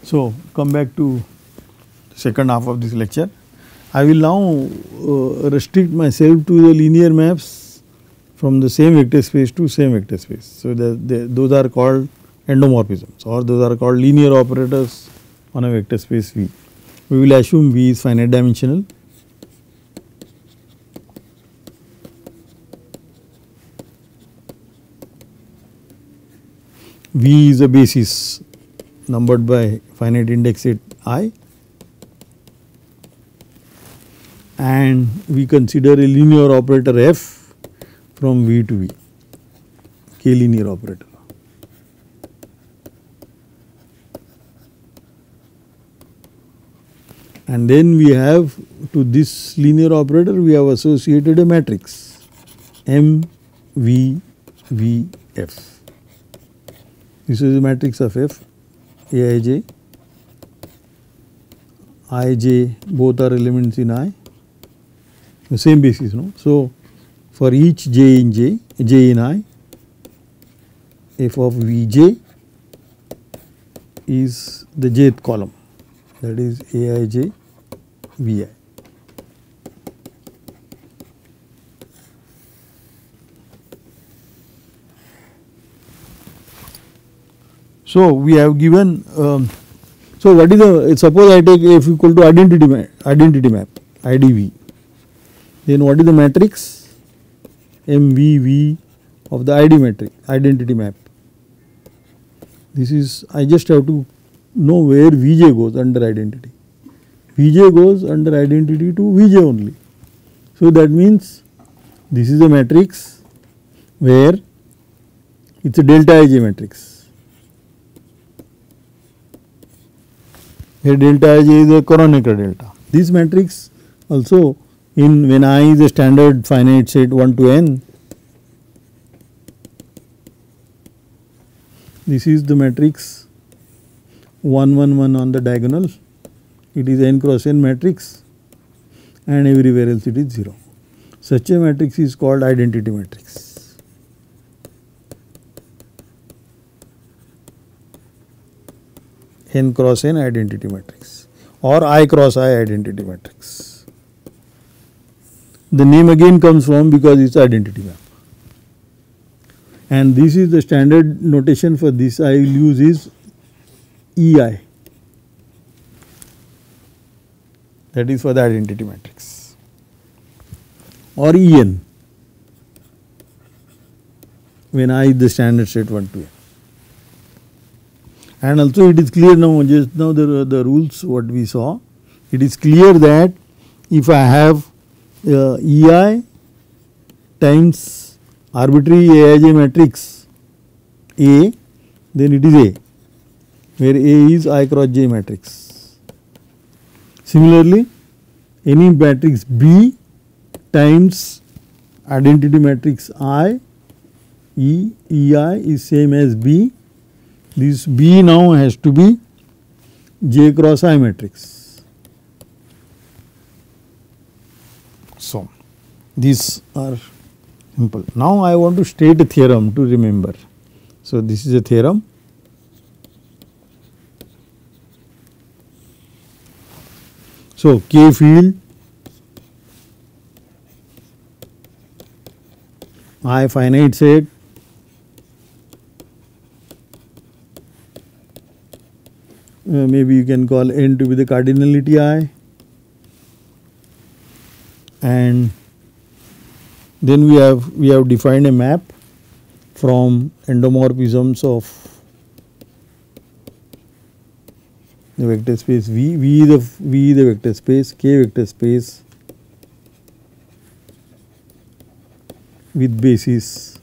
So, come back to the second half of this lecture. I will now restrict myself to the linear maps from the same vector space to same vector space. So, those are called endomorphisms, or those are called linear operators on a vector space V. We will assume V is finite dimensional. V is a basis numbered by finite index set I, and we consider a linear operator F from V to V, K linear operator. And then we have, to this linear operator we have associated a matrix M V V F. This is a matrix of F, Aij, Ij, both are elements in I, the same basis, no. So, for each j in j, j in I, f of Vj is the jth column, that is Aij Vi. So, we have given, so what is the, suppose I take F equal to identity map IDV, then what is the matrix MVV of the ID matrix, identity map. This is, I just have to know where Vj goes under identity. Vj goes under identity to Vj only. So, that means this is a matrix where it is a delta Ij matrix. Here delta Ij is a Kronecker delta. This matrix also, in when I is a standard finite set 1 to n, this is the matrix 1 1 1 on the diagonal, it is n cross n matrix, and everywhere else it is 0. Such a matrix is called identity matrix. N cross n identity matrix, or I cross I identity matrix. The name again comes from because it is identity map. And this is the standard notation for this I will use is EI, that is for the identity matrix, or En when I is the standard set 1 to n. And also it is clear now, just now the rules what we saw, it is clear that if I have EI times arbitrary Aij matrix A, then it is A, where A is I cross J matrix. Similarly, any matrix B times identity matrix I, EI is same as B. This B now has to be J cross I matrix. So, these are simple. Now, I want to state a theorem to remember. So, this is a theorem. So, K field I finite set maybe you can call n to be the cardinality I, and then we have defined a map from endomorphisms of the vector space V. V is the vector space, K vector space with basis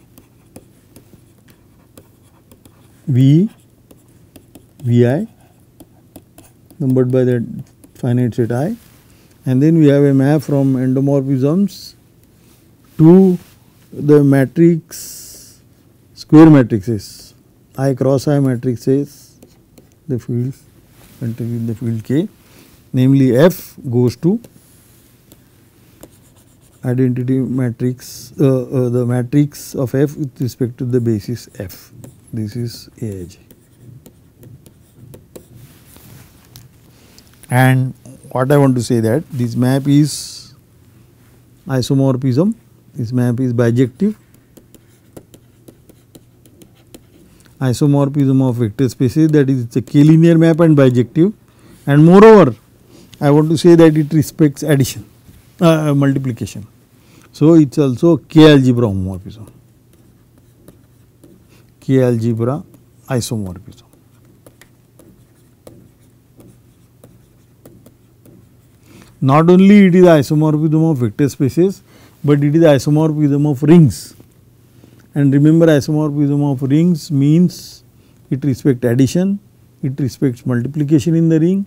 V, Vi numbered by the finite set I, and then we have a map from endomorphisms to the matrix, square matrices, I cross I matrices, the field containing the field K, namely F goes to identity matrix, the matrix of F with respect to the basis F. This is Aij. And what I want to say that this map is isomorphism, this map is bijective, isomorphism of vector spaces, that is it's a k-linear map and bijective, and moreover I want to say that it respects addition, multiplication. So, it is also k-algebra homomorphism, k-algebra isomorphism. Not only it is isomorphism of vector spaces, but it is isomorphism of rings. And remember, isomorphism of rings means it respects addition, it respects multiplication in the ring,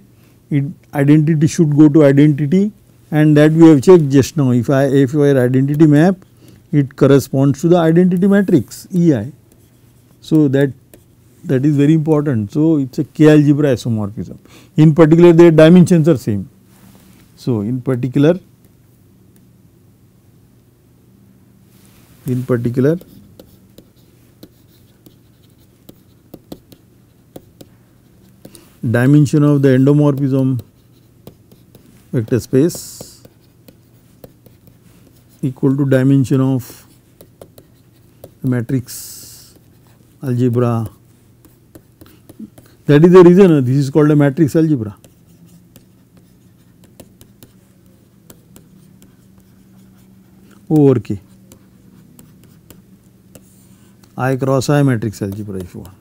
identity should go to identity, and that we have checked just now. If I identity map, it corresponds to the identity matrix EI. So, that is very important. So, it is a k-algebra isomorphism. In particular, their dimensions are same. So, in particular dimension of the endomorphism vector space equal to dimension of the matrix algebra. That is the reason this is called a matrix algebra. Over K, I cross I matrix algebra if you want.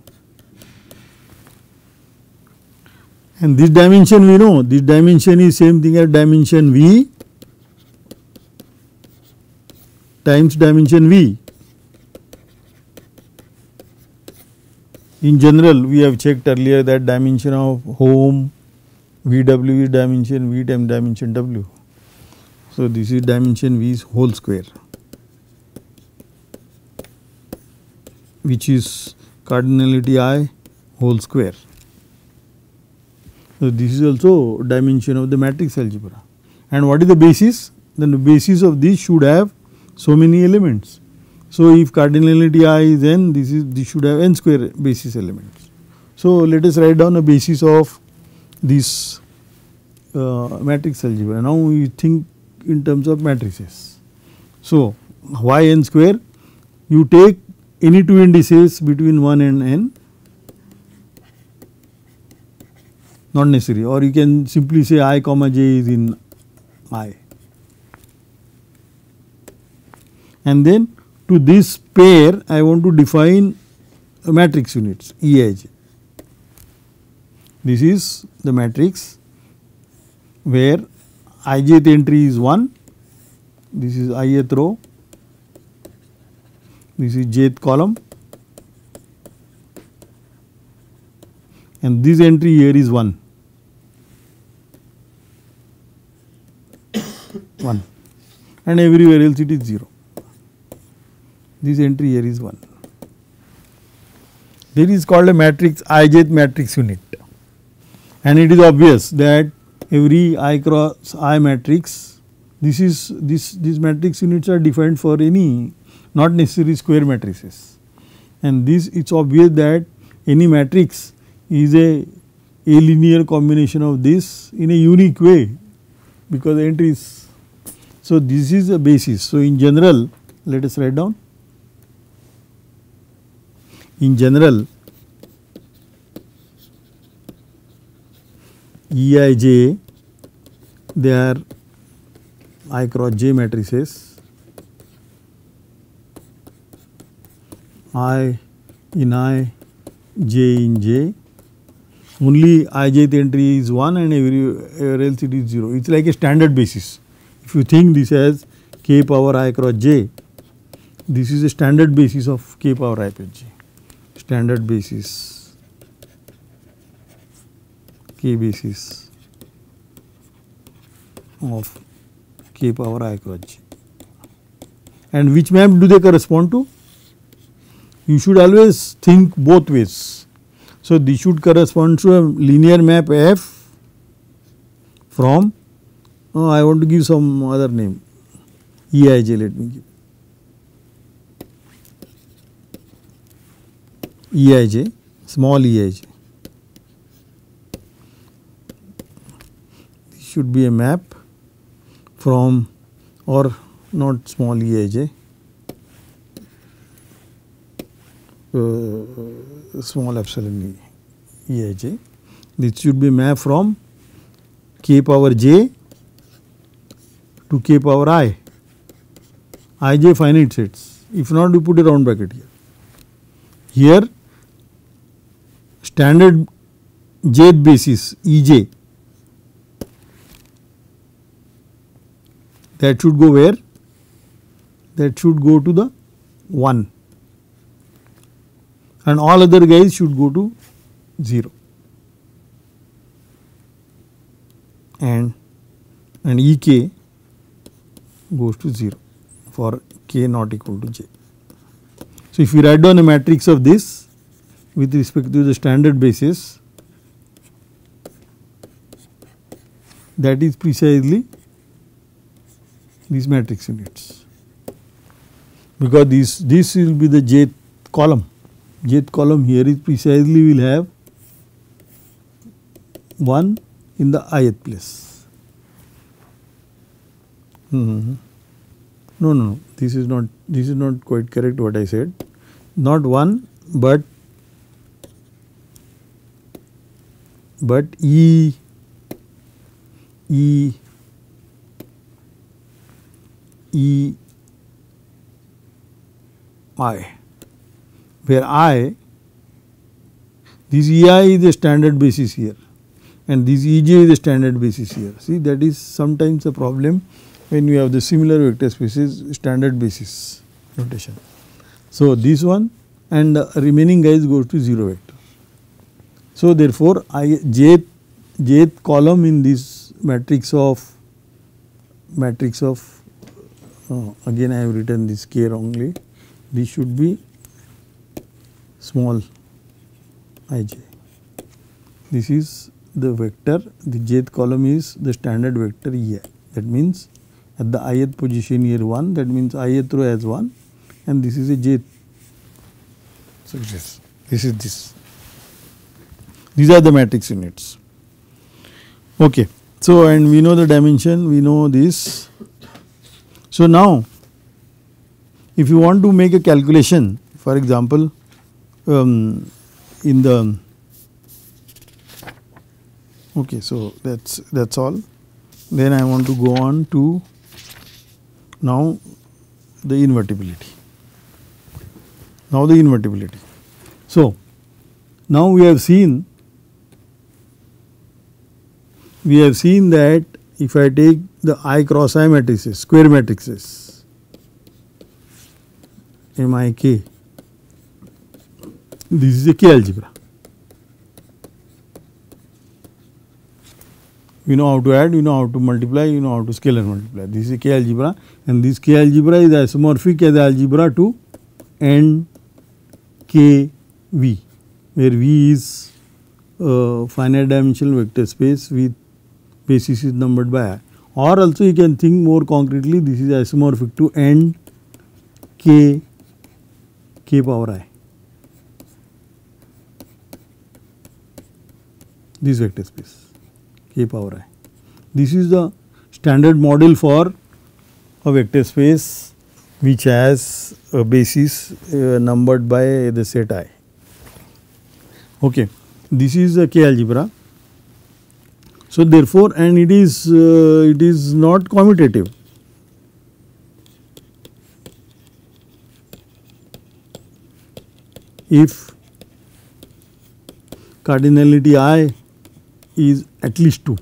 And this dimension we know, this dimension is same thing as dimension V times dimension V. In general, we have checked earlier that dimension of home VW is dimension V times dimension W. So, this is dimension V is whole square, which is cardinality I whole square. So, this is also dimension of the matrix algebra. And what is the basis? Then the basis of this should have so many elements. So, if cardinality I is n, this should have n square basis elements. So, let us write down a basis of this matrix algebra. Now, we think in terms of matrices. So, y n square, you take any two indices between 1 and n, not necessary, or you can simply say I comma j is in I. And then to this pair I want to define a matrix units Eij. This is the matrix where ijth entry is 1, this is ith row, this is jth column, and this entry here is 1, 1, and everywhere else it is 0. This entry here is 1. This is called a matrix ijth matrix unit, and it is obvious that every I cross I matrix, these matrix units are defined for any not necessary square matrices, and this it is obvious that any matrix is a linear combination of this in a unique way, because the entries. So, this is a basis. So, in general, let us write down. In general, Eij, they are I cross j matrices, I in I, j in j, only ijth entry is 1 and everywhere else it is 0. It is like a standard basis. If you think this as k power I cross j, this is a standard basis of k power I plus j, standard basis, k basis of k power I cross j. And which map do they correspond to? You should always think both ways. So, this should correspond to a linear map F from, I want to give some other name, Eij, let me give Eij, small Eij. should be a map from, or not small eij, small epsilon eij. This should be map from k power j to k power I, ij finite sets. If not, you put a round bracket here. Here standard jth basis ej, that should go where? That should go to the 1, and all other guys should go to 0, and ek goes to 0 for k not equal to j. So, if we write down a matrix of this with respect to the standard basis, that is precisely these matrix units, because this will be the jth column. Jth column here is precisely will have 1 in the ith place. No, this is not quite correct what I said. Not 1, but E I, where I, this EI is the standard basis here and this EJ is the standard basis here. See, that is sometimes a problem when you have the similar vector spaces standard basis notation. So, this one and the remaining guys goes to 0 vector. So, therefore, jth column in this matrix of again I have written this k wrongly, this should be small ij. This is the vector, the jth column is the standard vector EI. That means at the ith position here 1, that means ith row has 1 and this is a jth. So, this is this. These are the matrix units. Okay. So, and we know the dimension, we know this. So, now if you want to make a calculation, for example, in the, okay, so that's all. Then I want to go on to now the invertibility. Now the invertibility. So, now we have seen that if I take the I cross I matrices, square matrices, MIK, this is a K algebra. You know how to add, you know how to multiply, you know how to scalar multiply. This is a K algebra and this K algebra is isomorphic as algebra to NKV, where V is finite dimensional vector space with basis is numbered by I. Or also you can think more concretely, this is isomorphic to N K power I, this vector space K power I. This is the standard model for a vector space which has a basis numbered by the set I. Okay. This is a K algebra. So, therefore, and it is not commutative. If cardinality I is at least 2,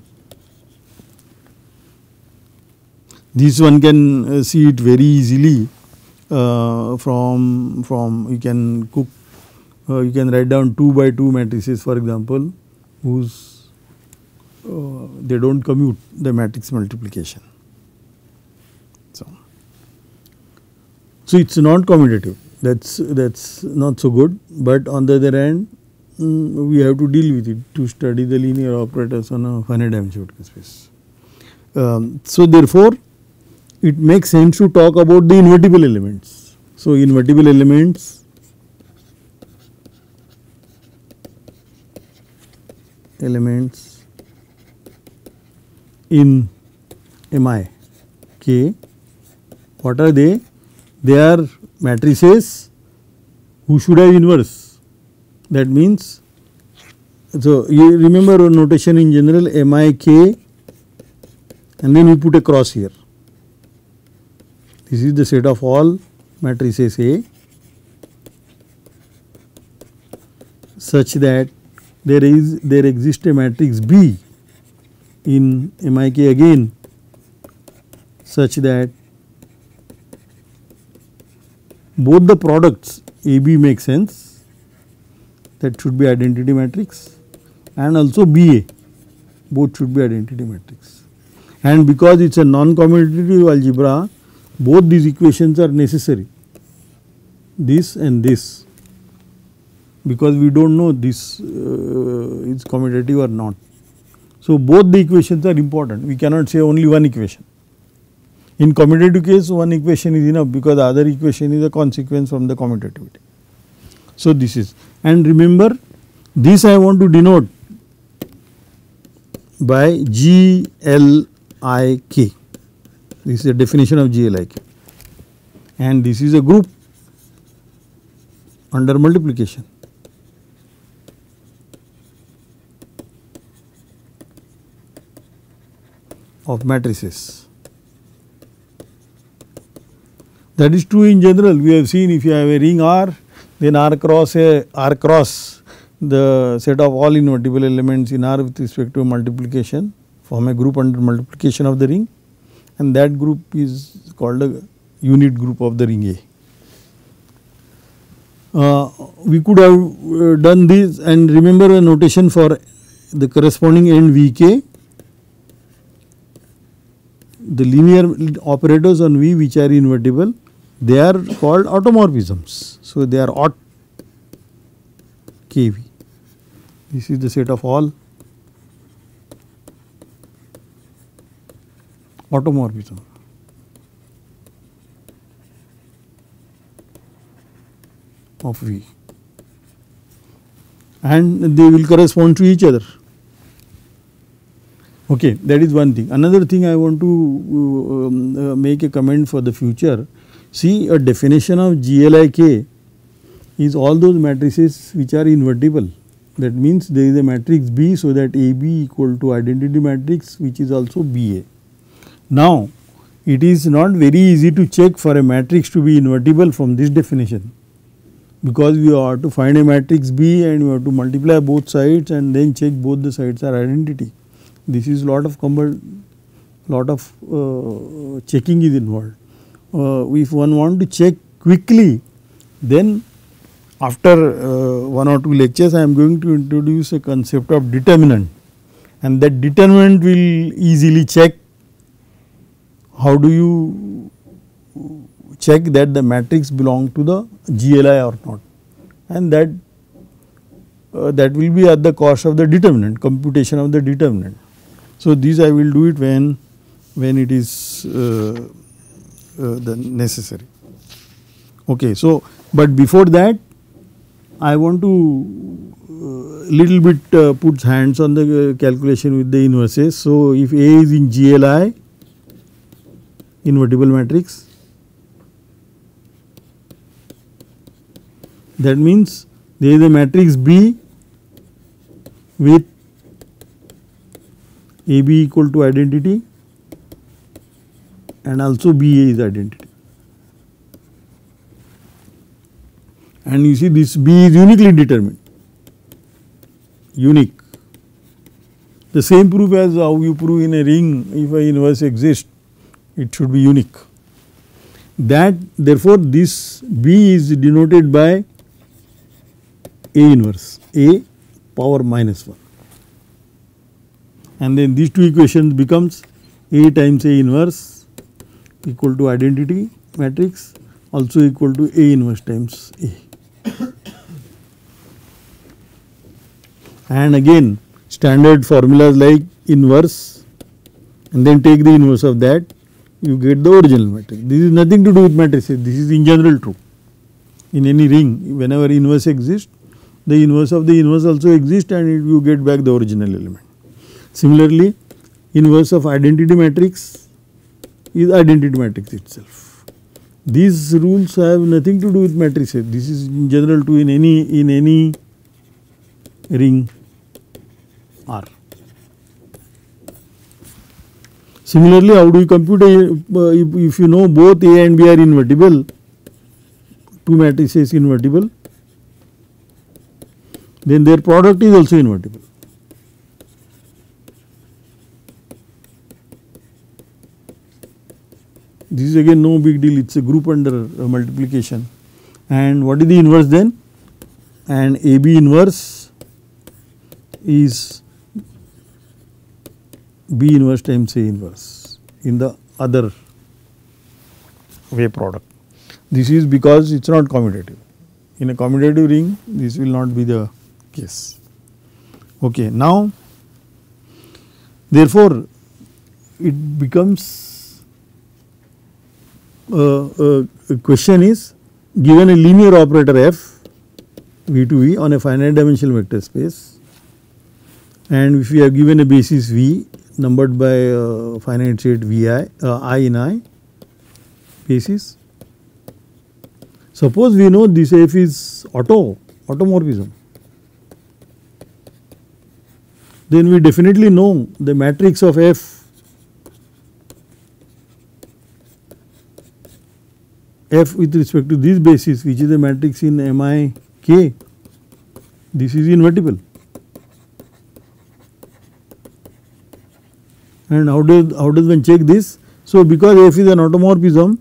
this one can see it very easily from you can you can write down 2 by 2 matrices, for example, whose they do not commute the matrix multiplication. So it is not commutative, that is not so good, but on the other hand we have to deal with it to study the linear operators on a finite dimensional vector space. So, therefore, it makes sense to talk about the invertible elements. So, invertible elements in Mi K, what are they? They are matrices who should have inverse. That means, so you remember our notation in general Mi K, and then we put a cross here. This is the set of all matrices A such that there exists a matrix B in MIK again such that both the products AB make sense, that should be identity matrix, and also BA, both should be identity matrix. And because it is a non-commutative algebra, both these equations are necessary, this and this, because we do not know this is commutative or not. So, both the equations are important, we cannot say only one equation. In commutative case, one equation is enough, because the other equation is a consequence from the commutativity. So, this is, and remember this I want to denote by GLIK. This is the definition of GLIK, and this is a group under multiplication. Of matrices. That is true in general. We have seen if you have a ring R, then R cross the set of all invertible elements in R with respect to multiplication form a group under multiplication of the ring, and that group is called a unit group of the ring A. We could have done this, and remember a notation for the corresponding end Vk. The linear operators on V which are invertible, they are called automorphisms. So, they are aut Kv. This is the set of all automorphism. Of V, and they will correspond to each other. Okay, that is one thing. Another thing I want to make a comment for the future. See, a definition of GLIK is all those matrices which are invertible. That means there is a matrix B, so that AB equal to identity matrix which is also BA. Now, it is not very easy to check for a matrix to be invertible from this definition, because we have to find a matrix B and we have to multiply both sides and then check both the sides are identity. This is lot of checking is involved. If one want to check quickly, then after 1 or 2 lectures I am going to introduce a concept of determinant, and that determinant will easily check how do you check that the matrix belong to the GLI or not, and that will be at the cost of the determinant, computation of the determinant. So, this I will do it when it is the necessary. Okay, so, but before that I want to little bit put hands on the calculation with the inverses. So, if A is in GLI, invertible matrix, that means there is a matrix B with AB equal to identity and also BA is identity. And you see this B is uniquely determined, unique. The same proof as how you prove in a ring, if an inverse exists, it should be unique. That therefore, this B is denoted by A inverse, A power -1. And then these two equations becomes A times A inverse equal to identity matrix, also equal to A inverse times A. And again standard formulas like inverse, and then take the inverse of that, you get the original matrix. This is nothing to do with matrices, this is in general true. In any ring, whenever inverse exists, the inverse of the inverse also exists, and you get back the original element. Similarly, inverse of identity matrix is identity matrix itself. These rules have nothing to do with matrices. This is in general true in any ring R. Similarly, how do you compute if you know both A and B are invertible, two matrices invertible, then their product is also invertible. This is again no big deal, it is a group under multiplication. And what is the inverse then? And AB inverse is B inverse times A inverse in the other way product. This is because it is not commutative. In a commutative ring, this will not be the case. Okay. Now, therefore, it becomes a question is, given a linear operator f V to V on a finite dimensional vector space, and if we are given a basis V numbered by finite set Vi I in I basis. Suppose we know this f is automorphism, then we definitely know the matrix of f with respect to this basis, which is a matrix in Mi k, this is invertible. And how does one check this? So, because f is an automorphism,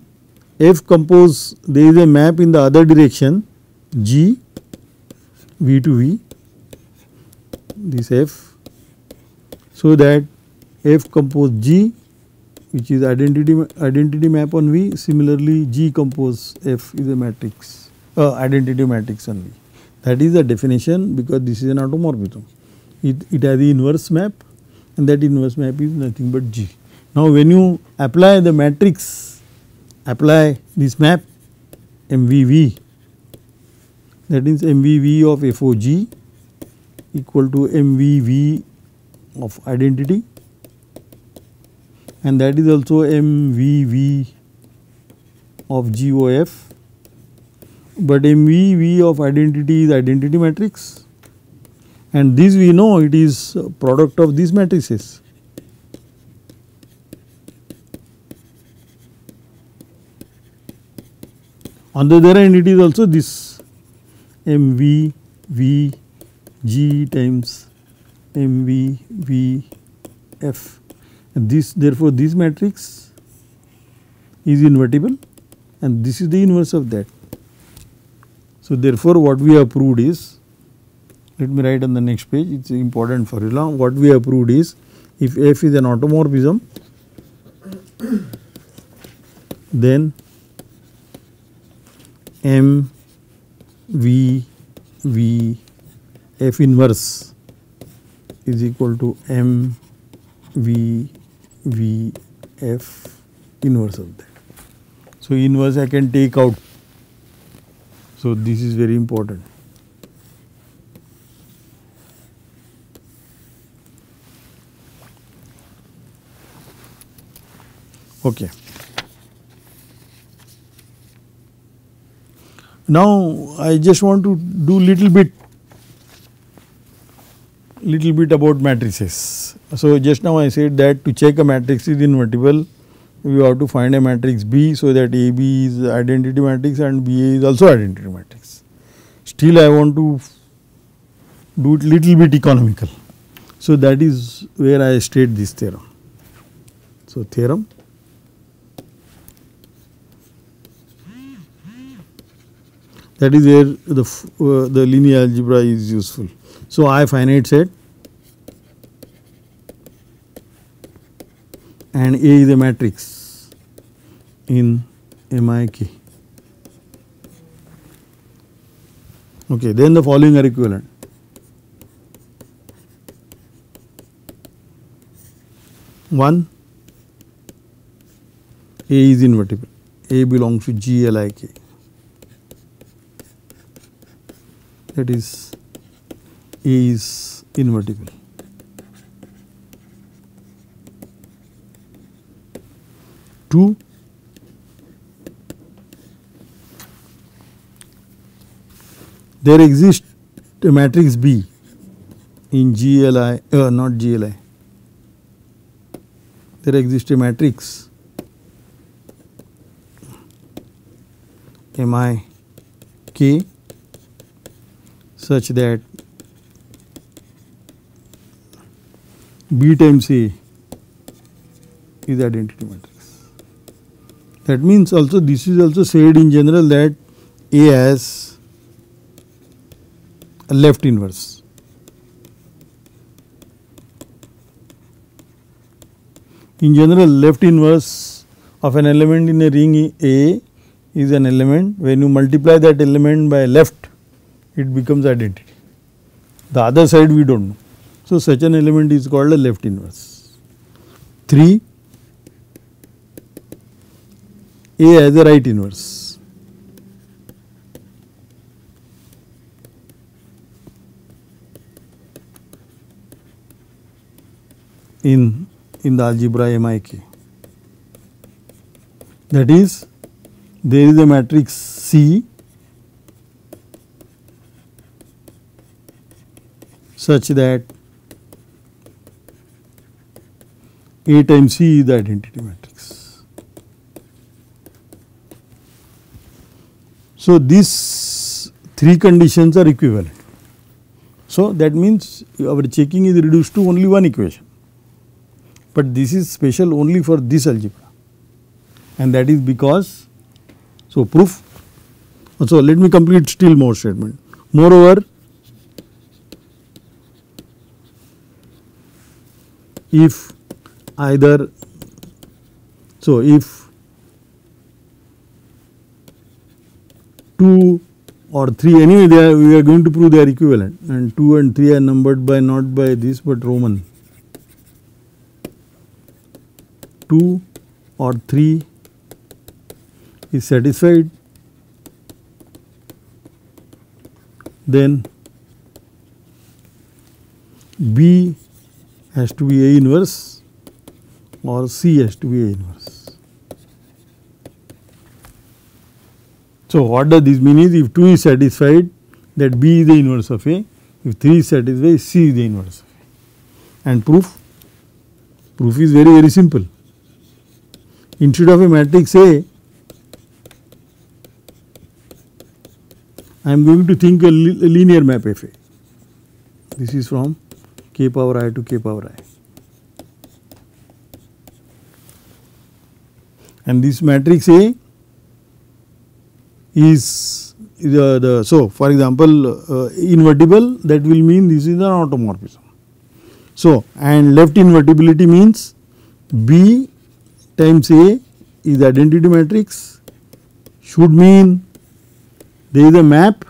f compose, there is a map in the other direction G V to V, this f, so that f compose G, which is identity map on V. Similarly, G compose F is a matrix, identity matrix on V. That is the definition, because this is an automorphism. It has the inverse map, and that inverse map is nothing but G. Now, when you apply the matrix, apply this map MVV, that is MVV of FOG equal to MVV of identity, and that is also MVV of GOF, but MVV of identity is identity matrix, and this we know it is product of these matrices. On the other hand, it is also this MVV G times MVV F. And this, therefore, this matrix is invertible, and this is the inverse of that. So, therefore, what we have proved is, let me write on the next page, it is important formula. What we have proved is, if F is an automorphism, then M V V F inverse is equal to M V V F inverse of that. So, inverse I can take out. So, this is very important. Okay. Now, I just want to do little bit about matrices. So, just now I said that to check a matrix is invertible, we have to find a matrix B, so that AB is identity matrix and BA is also identity matrix. Still I want to do it little bit economical. So, that is where I state this theorem. So, theorem, that is where the linear algebra is useful. So, I finite set and A is a matrix in MIK. Okay, then the following are equivalent. One, A is invertible, A belongs to GLIK, that is A is invertible. 2 there exists a matrix B in GLI, not GLI, there exists a matrix Mi K such that B times A is identity matrix. That means also this is also said in general that A has a left inverse. In general, left inverse of an element in a ring A is an element. When you multiply that element by left, it becomes identity. The other side we do not know. So, such an element is called a left inverse. 3, A has a right inverse. In the algebra MIK, that is, there is a matrix C such that A times C is the identity matrix. So, these 3 conditions are equivalent. So, that means our checking is reduced to only one equation, but this is special only for this algebra, and that is because, so proof. So, let me complete still more statement. Moreover, if either, so if 2 or 3, anyway we are going to prove they are equivalent, and 2 and 3 are numbered by not by this but Roman. 2 or 3 is satisfied, then B has to be A inverse or C has to be A inverse. So, what does this mean is, if 2 is satisfied, that B is the inverse of A, if 3 is satisfied, C is the inverse of A. And proof is very simple. Instead of a matrix A, I am going to think a linear map F A. This is from k power I to k power I. And this matrix A is so for example, invertible, that will mean this is an automorphism. So, and left invertibility means B times A is identity matrix, should mean there is a map.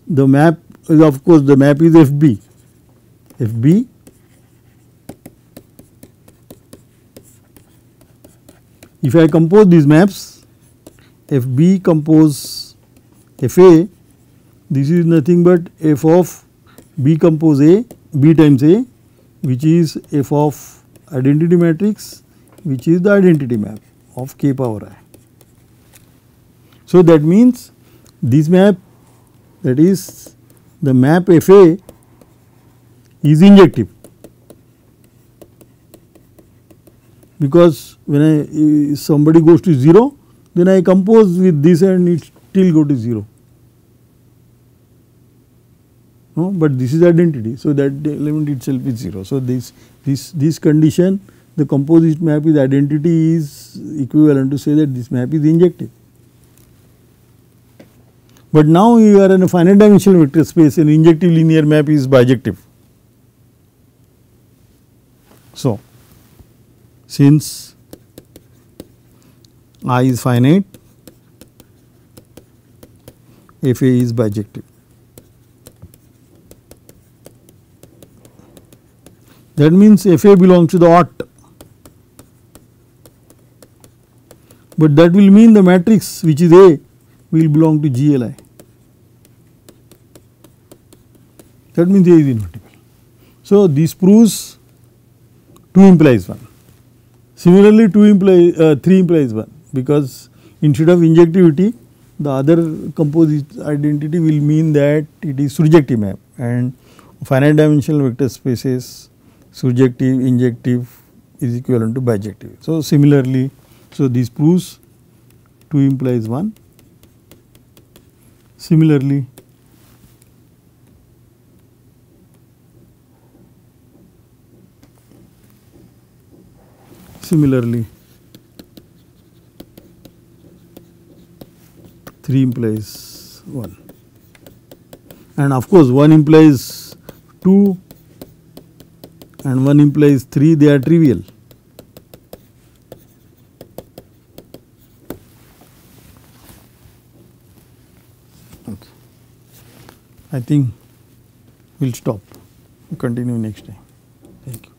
The map is, of course, the map is FB. FB if I compose these maps, FB compose FA, this is nothing but f of B compose A, B times A, which is f of identity matrix, which is the identity map of k power I. So, that means this map, that is the map FA, is injective, because when somebody goes to 0, then I compose with this and it still go to 0. No, but this is identity. So, that element itself is 0. So, this condition, the composite map is identity, is equivalent to say that this map is injective. But now you are in a finite dimensional vector space, an injective linear map is bijective. So, since I is finite, FA is bijective. That means FA belongs to the ORT, but that will mean the matrix which is A will belong to GLI. That means A is invertible. So, this proves 2 implies 1. Similarly, 3 implies 1, because instead of injectivity the other composite identity will mean that it is surjective map, and finite dimensional vector spaces surjective injective is equivalent to bijective. So, similarly, so this proves 2 implies 1. Similarly, similarly 3 implies 1, and of course 1 implies 2 and 1 implies 3, they are trivial. Okay. I think we will stop, continue next time. Thank you.